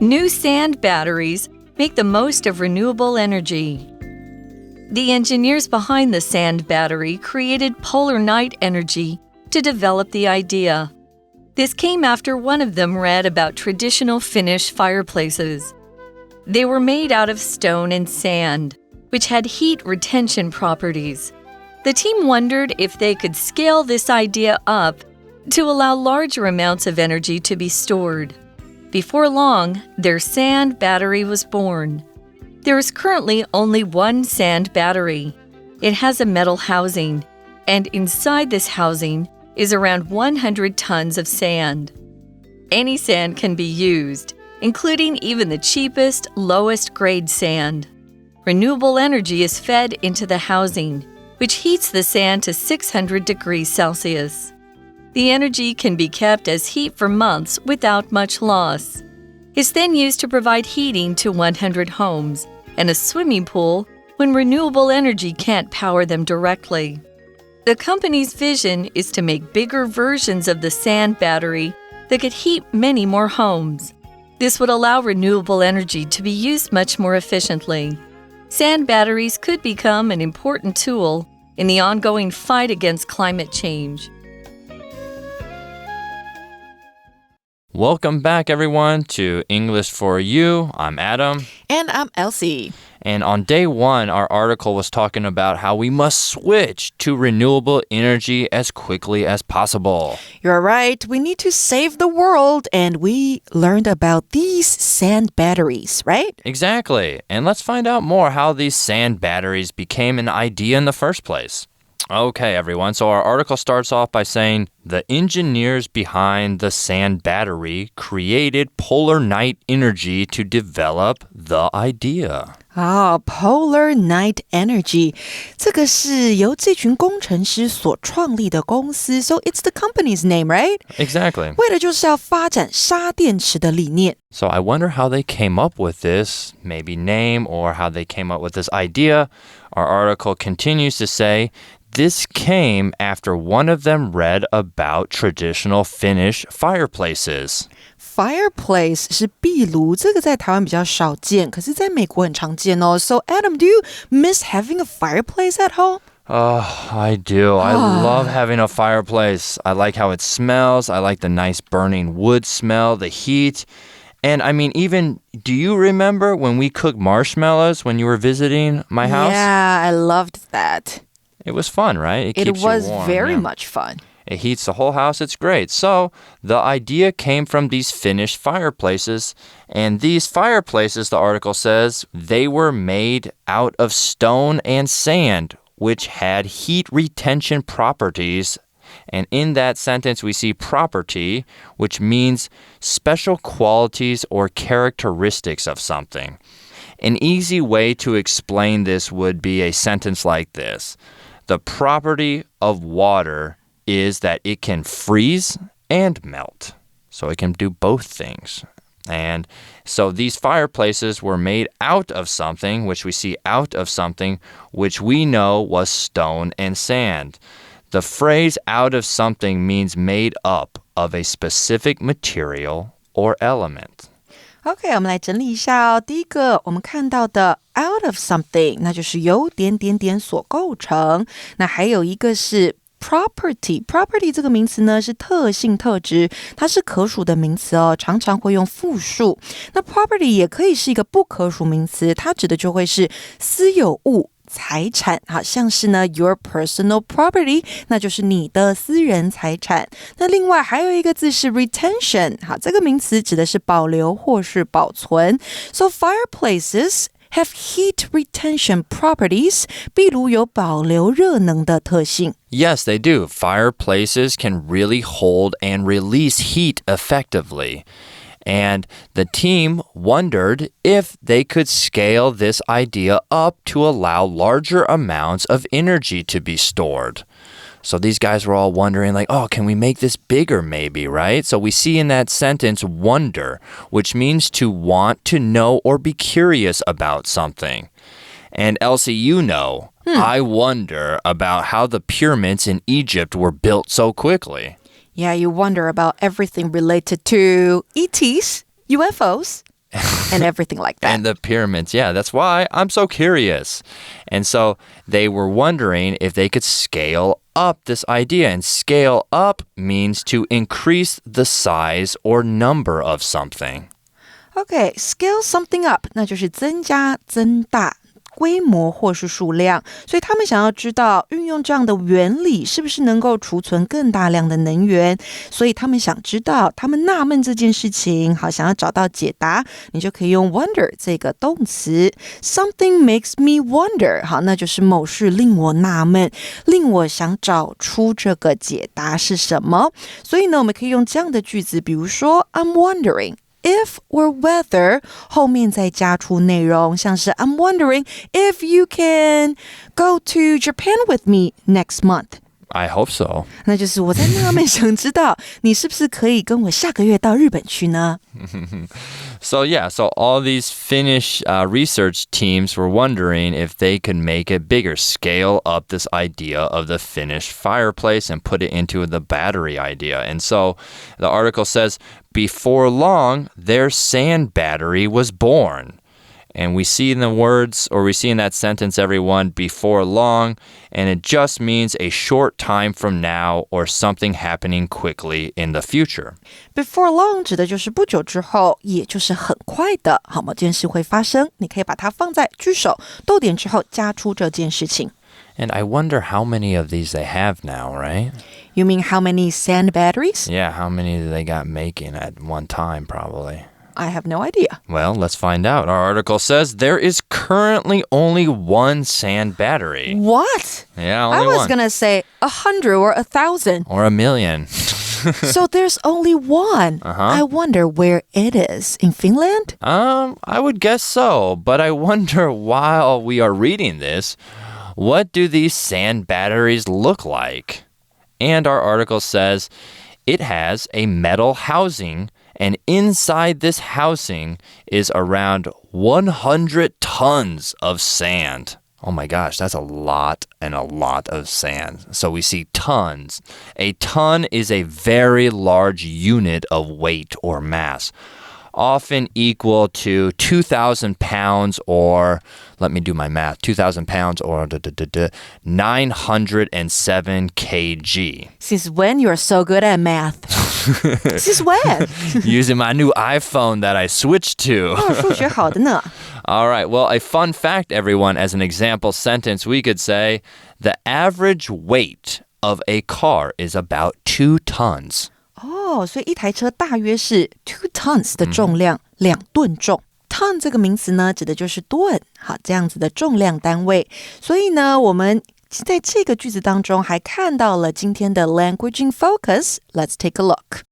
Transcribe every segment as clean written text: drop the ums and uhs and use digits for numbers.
New sand batteries make the most of renewable energy. The engineers behind the sand battery created polar night energy to develop the idea. This came after one of them read about traditional Finnish fireplaces. They were made out of stone and sand, which had heat retention properties. The team wondered if they could scale this idea up to allow larger amounts of energy to be stored. Before long, their sand battery was born. There is currently only one sand battery. It has a metal housing, and inside this housing is around 100 tons of sand. Any sand can be used, including even the cheapest, lowest grade sand. Renewable energy is fed into the housing, which heats the sand to 600 degrees Celsius. The energy can be kept as heat for months without much loss. It's then used to provide heating to 100 homes and a swimming pool when renewable energy can't power them directly. The company's vision is to make bigger versions of the sand battery that could heat many more homes. This would allow renewable energy to be used much more efficiently. Sand batteries could become an important tool in the ongoing fight against climate change. Welcome back, everyone, to English for You. I'm Adam. And I'm Elsie. And on day one, our article was talking about how we must switch to renewable energy as quickly as possible. You're right. We need to save the world. And we learned about these sand batteries, right? Exactly. And let's find out more how these sand batteries became an idea in the first place. Okay, everyone. So our article starts off by saying the engineers behind the sand battery created polar night energy to develop the idea. Polar night energy. 这个是由这群工程师所创立的公司 So it's the company's name, right? Exactly. 为的就是要发展沙电池的理念。So I wonder how they came up with this, maybe name, or how they came up with this idea. Our article continues to say, this came after one of them read about traditional Finnish fireplaces. Fireplace 是壁炉，这个在台湾比较少见，可是在美国很常见哦。So Adam, do you miss having a fireplace at home? I do. I love having a fireplace. I like how it smells. I like the nice burning wood smell, the heat. And I mean, even, do you remember when we cooked marshmallows when you were visiting my house? Yeah, I loved that. It was fun, right? It keeps was you warm, very much fun. It heats the whole house. It's great. So the idea came from these Finnish fireplaces. And these fireplaces, the article says, they were made out of stone and sand, which had heat retention properties. And in that sentence, we see property, which means special qualities or characteristics of something. An easy way to explain this would be a sentence like this. The property of water is that it can freeze and melt. So it can do both things. And so these fireplaces were made out of something, which we see out of something, which we know was stone and sand. The phrase out of something means made up of a specific material or element. OK, 我们来整理一下哦。第一个，我们看到的 out of something， 那就是由点点点所构成。那还有一个是 property 这个名词呢是特性特质，它是可数的名词哦，常常会用复数。那 property 也可以是一个不可数名词，它指的就会是私有物。财产，好像是呢 your personal property， 那就是你的私人财产。那另外还有一个字是 retention， 好，这个名词指的是保留或是保存。So fireplaces have heat retention properties， 壁炉有保留热能的特性。Yes, they do. Fireplaces can really hold and release heat effectively. And the team wondered if they could scale this idea up to allow larger amounts of energy to be stored. So these guys were all wondering, like, oh, can we make this bigger maybe, right? So we see in that sentence wonder, which means to want to know or be curious about something. And Elsie, you know, I wonder about how the pyramids in Egypt were built so quickly. Yeah, you wonder about everything related to ETs, UFOs. and everything like that. And the pyramids. Yeah, that's why I'm so curious. And so they were wondering if they could scale up this idea. And scale up means to increase the size or number of something. Okay, scale something up, 那就是增加、增大。规模或是数量，所以他们想要知道运用这样的原理是不是能够储存更大量的能源，所以他们想知道，他们纳闷这件事情，好，想要找到解答，你就可以用 wonder 这个动词 Something makes me wonder 好，那就是某事令我纳闷，令我想找出这个解答是什么，所以呢，我们可以用这样的句子，比如说 I'm wondering if or whether 后面再加出内容，像是 I'm wondering if you can go to Japan with me next month. I hope so. 那就是我在纳闷想知道你是不是可以跟我下个月到日本去呢So all these Finnish research teams were wondering if they could make it bigger, scale up this idea of the Finnish fireplace and put it into the battery idea. And so the article says, before long, their sand battery was born. And we see in the words, or we see in that sentence, everyone, before long, and it just means a short time from now or something happening quickly in the future. Before long 指的就是不久之后，也就是很快的，好，某件事会发生，你可以把它放在句首逗点之后加出这件事情。And I wonder how many of these they have now, right? You mean how many sand batteries? Yeah, how many do they got making at one time, probably? I have no idea. Well, let's find out. Our article says there is currently only one sand battery. What? Yeah, only one. I was one. going to say 100 or 1,000. Or 1,000,000. So there's only one. I wonder where it is. In Finland? I would guess so. But I wonder, while we are reading this, what do these sand batteries look like? And our article says it has a metal housing, and inside this housing is around 100 tons of sand. Oh my gosh, that's a lot and a lot of sand. So we see tons. A ton is a very large unit of weight or mass, often equal to 2,000 pounds or, let me do my math, 2,000 pounds or 907 kg. Since when you're so good at math? Since when? Using my new iPhone that I switched to. 数学好的呢。All right, well, a fun fact, everyone, as an example sentence, we could say the average weight of a car is about 2 tons. 所以一台车大约是 2 tons 的重量，2吨重。ton 这个名词呢，指的就是吨，好，这样子的重量单位。所以呢，我们在这个句子当中还看到了今天的 language in focus. Let's take a look.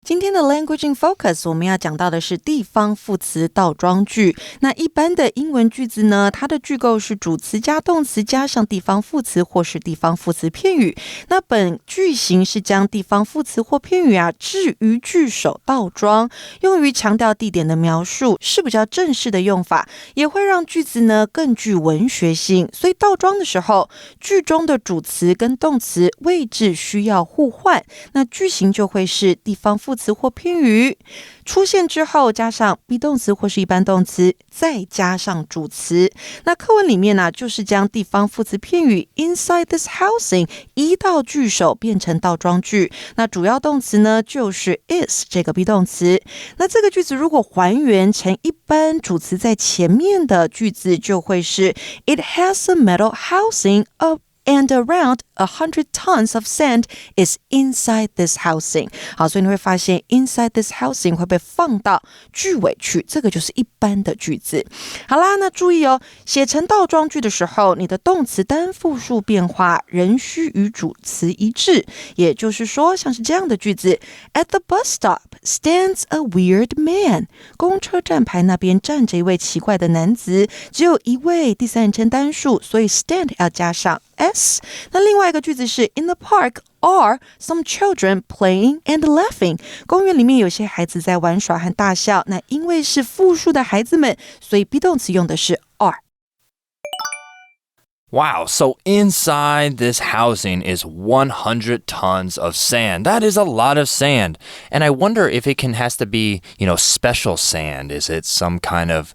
今天的 language in focus 我们要讲到的是地方副词倒装句。那一般的英文句子呢，它的句构是主词加动词加上地方副词或是地方副词片语。那本句型是将地方副词或片语置于句首倒装，用于强调地点的描述，是比较正式的用法，也会让句子呢更具文学性。所以倒装的时候，句中的主词跟动词位置需要互换，那句型就会是地方副词或片语出现之后加上 be 动词或是一般动词，再加上主词。那课文里面呢，就是将地方副词片语 inside this housing 移到句首变成倒装句。那主要动词呢，就是 is 这个 be 动词。那这个句子如果还原成一般主词在前面的句子，就会是 It has a metal housing of and around 100 tons of sand is inside this housing. 好，所以你会发现 inside this housing 会被放到句尾去，这个就是一般的句子。好啦，那注意哦，写成倒装句的时候，你的动词单复数变化仍需与主词一致，也就是说，像是这样的句子 At the bus stop stands a weird man. 公车站牌那边站着一位奇怪的男子，只有一位，第三人称单数，所以 stand 要加上S。 那另外一个句子是 In the park are some children playing and laughing. 公园里面有些孩子在玩耍和大笑，那因为是复数的孩子们，所以 be 动词用的是 are。Wow, so inside this housing is 100 tons of sand. That is a lot of sand. And I wonder if it has to be, special sand. Is it some kind of,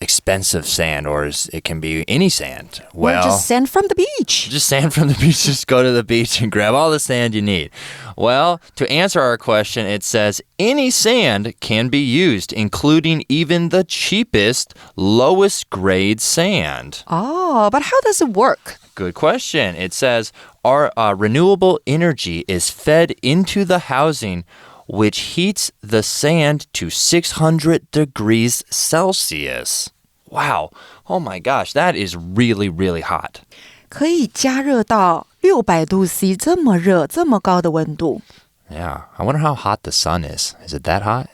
expensive sand, or it can be any sand? Well, just sand from the beach. Just sand from the beach. Just go to the beach and grab all the sand you need. Well, to answer our question, it says any sand can be used, including even the cheapest, lowest grade sand. Oh, but how does it work? Good question. It says our renewable energy is fed into the housing, which heats the sand to 600 degrees Celsius. Wow. Oh my gosh, that is really, really hot. 可以加热到600度 C 这么热这么高的温度。 Yeah, I wonder how hot the sun is. Is it that hot?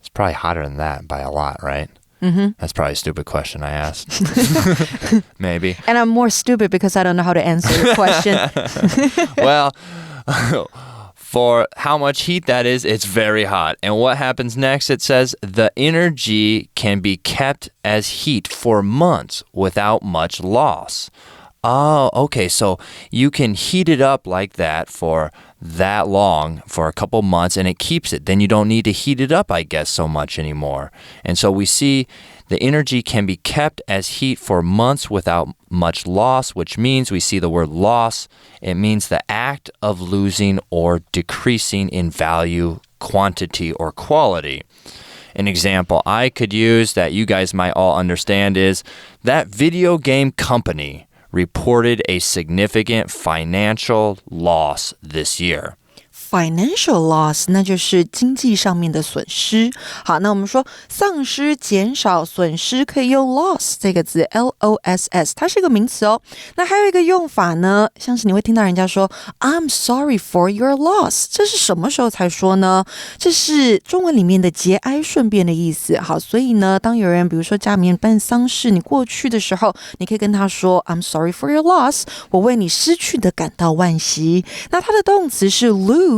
It's probably hotter than that by a lot, right? That's probably a stupid question I asked. Maybe. And I'm more stupid because I don't know how to answer your question. Well, for how much heat that is, it's very hot. And what happens next? It says the energy can be kept as heat for months without much loss. Oh, okay. So you can heat it up like that for that long, for a couple months, and it keeps it. Then you don't need to heat it up, I guess, so much anymore. And so we see the energy can be kept as heat for months without much loss, which means we see the word loss. It means the act of losing or decreasing in value, quantity, or quality. An example I could use that you guys might all understand is that video game company reported a significant financial loss this year. Financial loss 那就是经济上面的损失。好，那我们说丧失、减少、损失可以用 loss 这个字 L-O-S-S， 它是一个名词哦。那还有一个用法呢，像是你会听到人家说 I'm sorry for your loss， 这是什么时候才说呢？这是中文里面的节哀顺变的意思。好，所以呢，当有人比如说家里面办丧事，你过去的时候，你可以跟他说 I'm sorry for your loss， 我为你失去的感到惋惜。那它的动词是 lose，L-O-S-E，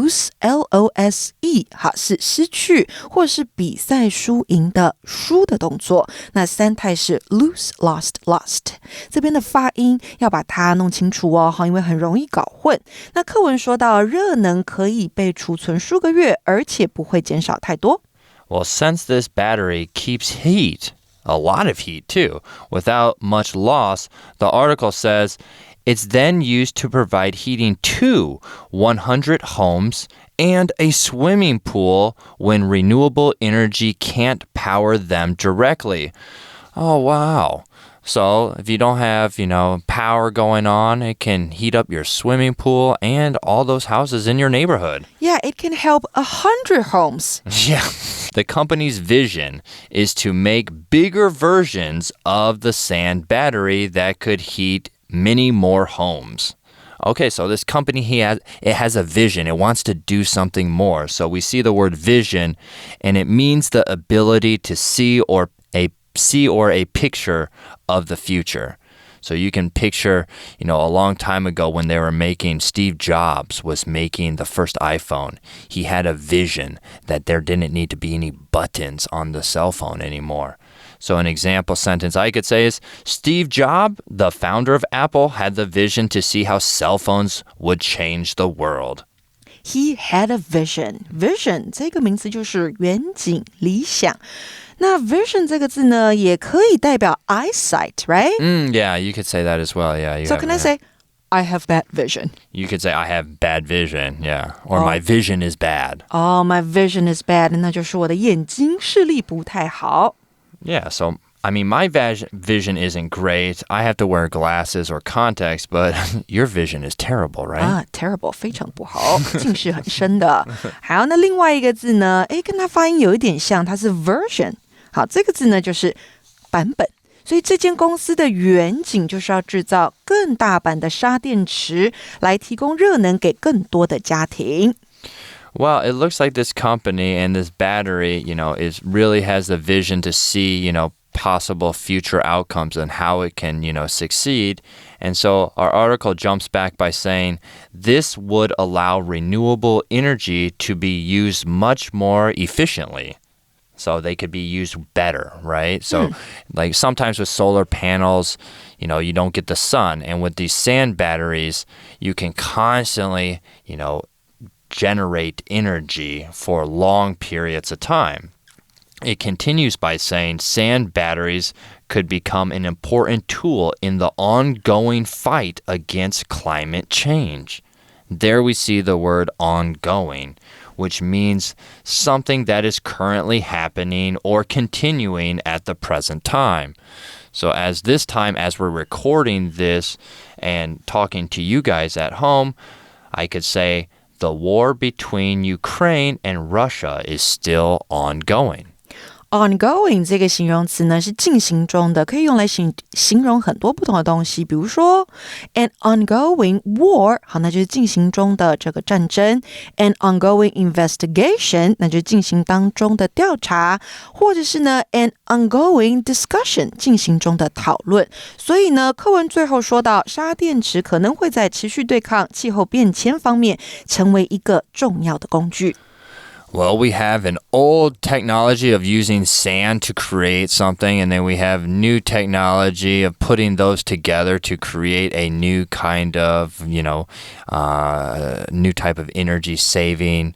好，是失去或是比赛输赢的输的动作。那三态是 lose, lost, lost。这边的发音要把它弄清楚哦，因为很容易搞混。那课文说到热能可以被储存数个月，而且不会减少太多。Well, since this battery keeps heat, a lot of heat too, without much loss, the article says it's then used to provide heating to 100 homes and a swimming pool when renewable energy can't power them directly. Oh, wow. So if you don't have, power going on, it can heat up your swimming pool and all those houses in your neighborhood. Yeah, it can help 100 homes. Yeah. The company's vision is to make bigger versions of the sand battery that could heat many more homes. Okay, so this company it has a vision. It wants to do something more. So we see the word vision, and it means the ability to see or a picture of the future. So you can picture, a long time ago when they were Steve Jobs was making the first iPhone. He had a vision that there didn't need to be any buttons on the cell phone anymore. So an example sentence I could say is, Steve Jobs, the founder of Apple, had the vision to see how cell phones would change the world. He had a vision. Vision 这个名词就是远景、理想。那 vision 这个字呢，也可以代表 eyesight, right? Yeah, you could say that as well. Yeah. So can I say, I have bad vision? You could say, I have bad vision, yeah. Or my vision is bad. Oh, my vision is bad. 那就是我的眼睛视力不太好。Yeah, so, my vision isn't great. I have to wear glasses or contacts, but your vision is terrible, right? Terrible, 非常不好，近视很深的。好，那另外一个字呢，跟它发音有一点像，它是 version。好，这个字呢就是版本。所以这间公司的远景就是要制造更大版的沙电池，来提供热能给更多的家庭。Well, it looks like this company and this battery, really has the vision to see, possible future outcomes and how it can, succeed. And so our article jumps back by saying this would allow renewable energy to be used much more efficiently. so they could be used better, right? So like sometimes with solar panels, you don't get the sun. And with these sand batteries, you can constantly, generate energy for long periods of time. It continues by saying sand batteries could become an important tool in the ongoing fight against climate change. There we see the word ongoing, which means something that is currently happening or continuing at the present time. So as we're recording this and talking to you guys at home, I could say the war between Ukraine and Russia is still ongoing.Ongoing 这个形容词呢是进行中的，可以用来形容很多不同的东西，比如说 an ongoing war， 好，那就是进行中的这个战争 an ongoing investigation， 那就是进行当中的调查，或者是呢 an ongoing discussion， 进行中的讨论。所以呢，课文最后说到沙电池可能会在持续对抗气候变迁方面成为一个重要的工具。Well, we have an old technology of using sand to create something, and then we have new technology of putting those together to create a new kind of, new type of energy-saving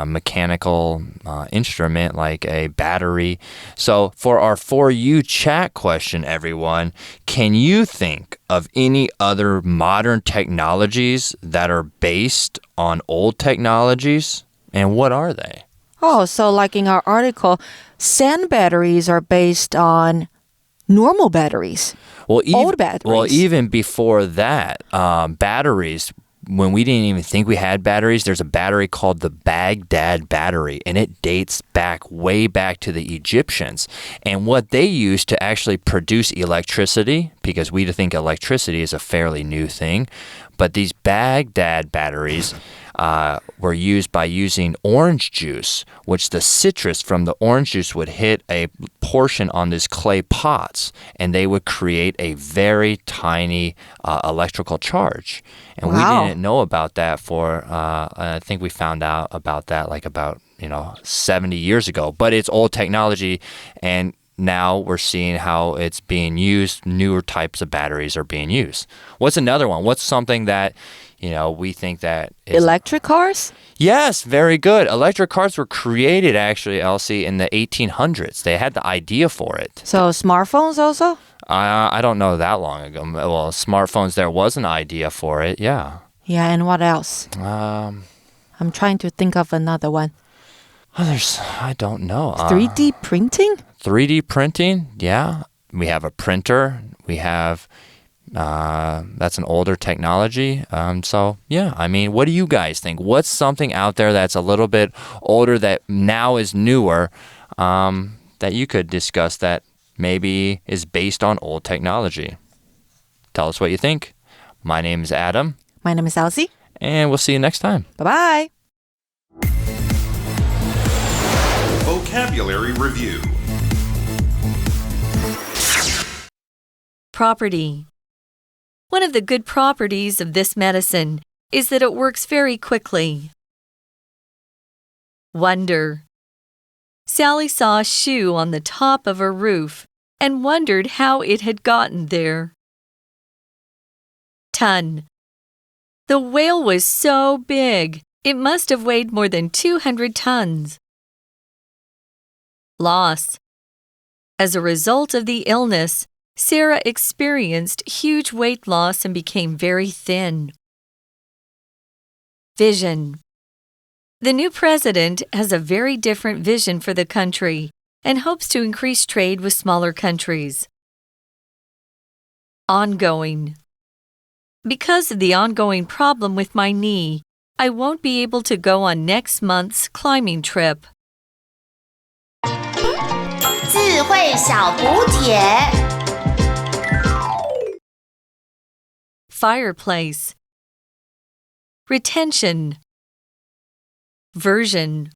mechanical instrument like a battery. So for our For You chat question, everyone, can you think of any other modern technologies that are based on old technologies?And what are they? Oh, so like in our article, sand batteries are based on normal batteries, old batteries. Well, even before that, batteries, when we didn't even think we had batteries, there's a battery called the Baghdad battery, and it dates way back to the Egyptians. And what they used to actually produce electricity, because we think electricity is a fairly new thing, but these Baghdad batteries were used by using orange juice, which the citrus from the orange juice would hit a portion on these clay pots, and they would create a very tiny electrical charge. And we didn't know about that I think we found out about that like about 70 years ago. But it's old technology, and now we're seeing how it's being used. Newer types of batteries are being used. What's another one? What's something that we think that is... Electric cars? Yes, very good. Electric cars were created, actually, Elsie, in the 1800s. They had the idea for it. So smartphones also? I don't know that long ago. Well, smartphones, there was an idea for it, yeah. Yeah, and what else? I'm trying to think of another one. I don't know. 3D printing? 3D printing, yeah. We have a printer. We have... that's an older technology. So, yeah, I mean, what do you guys think? What's something out there that's a little bit older that now is newer that you could discuss that maybe is based on old technology? Tell us what you think. My name is Adam. My name is Elsie. And we'll see you next time. Bye-bye. Vocabulary Review. Property. One of the good properties of this medicine is that it works very quickly. Wonder. Sally saw a shoe on the top of a roof and wondered how it had gotten there. Ton. The whale was so big, it must have weighed more than 200 tons. Loss. As a result of the illness, Sarah experienced huge weight loss and became very thin. Vision. The new president has a very different vision for the country and hopes to increase trade with smaller countries. Ongoing. Because of the ongoing problem with my knee, I won't be able to go on next month's climbing trip. 智慧小补帖 Fireplace. Retention. Version.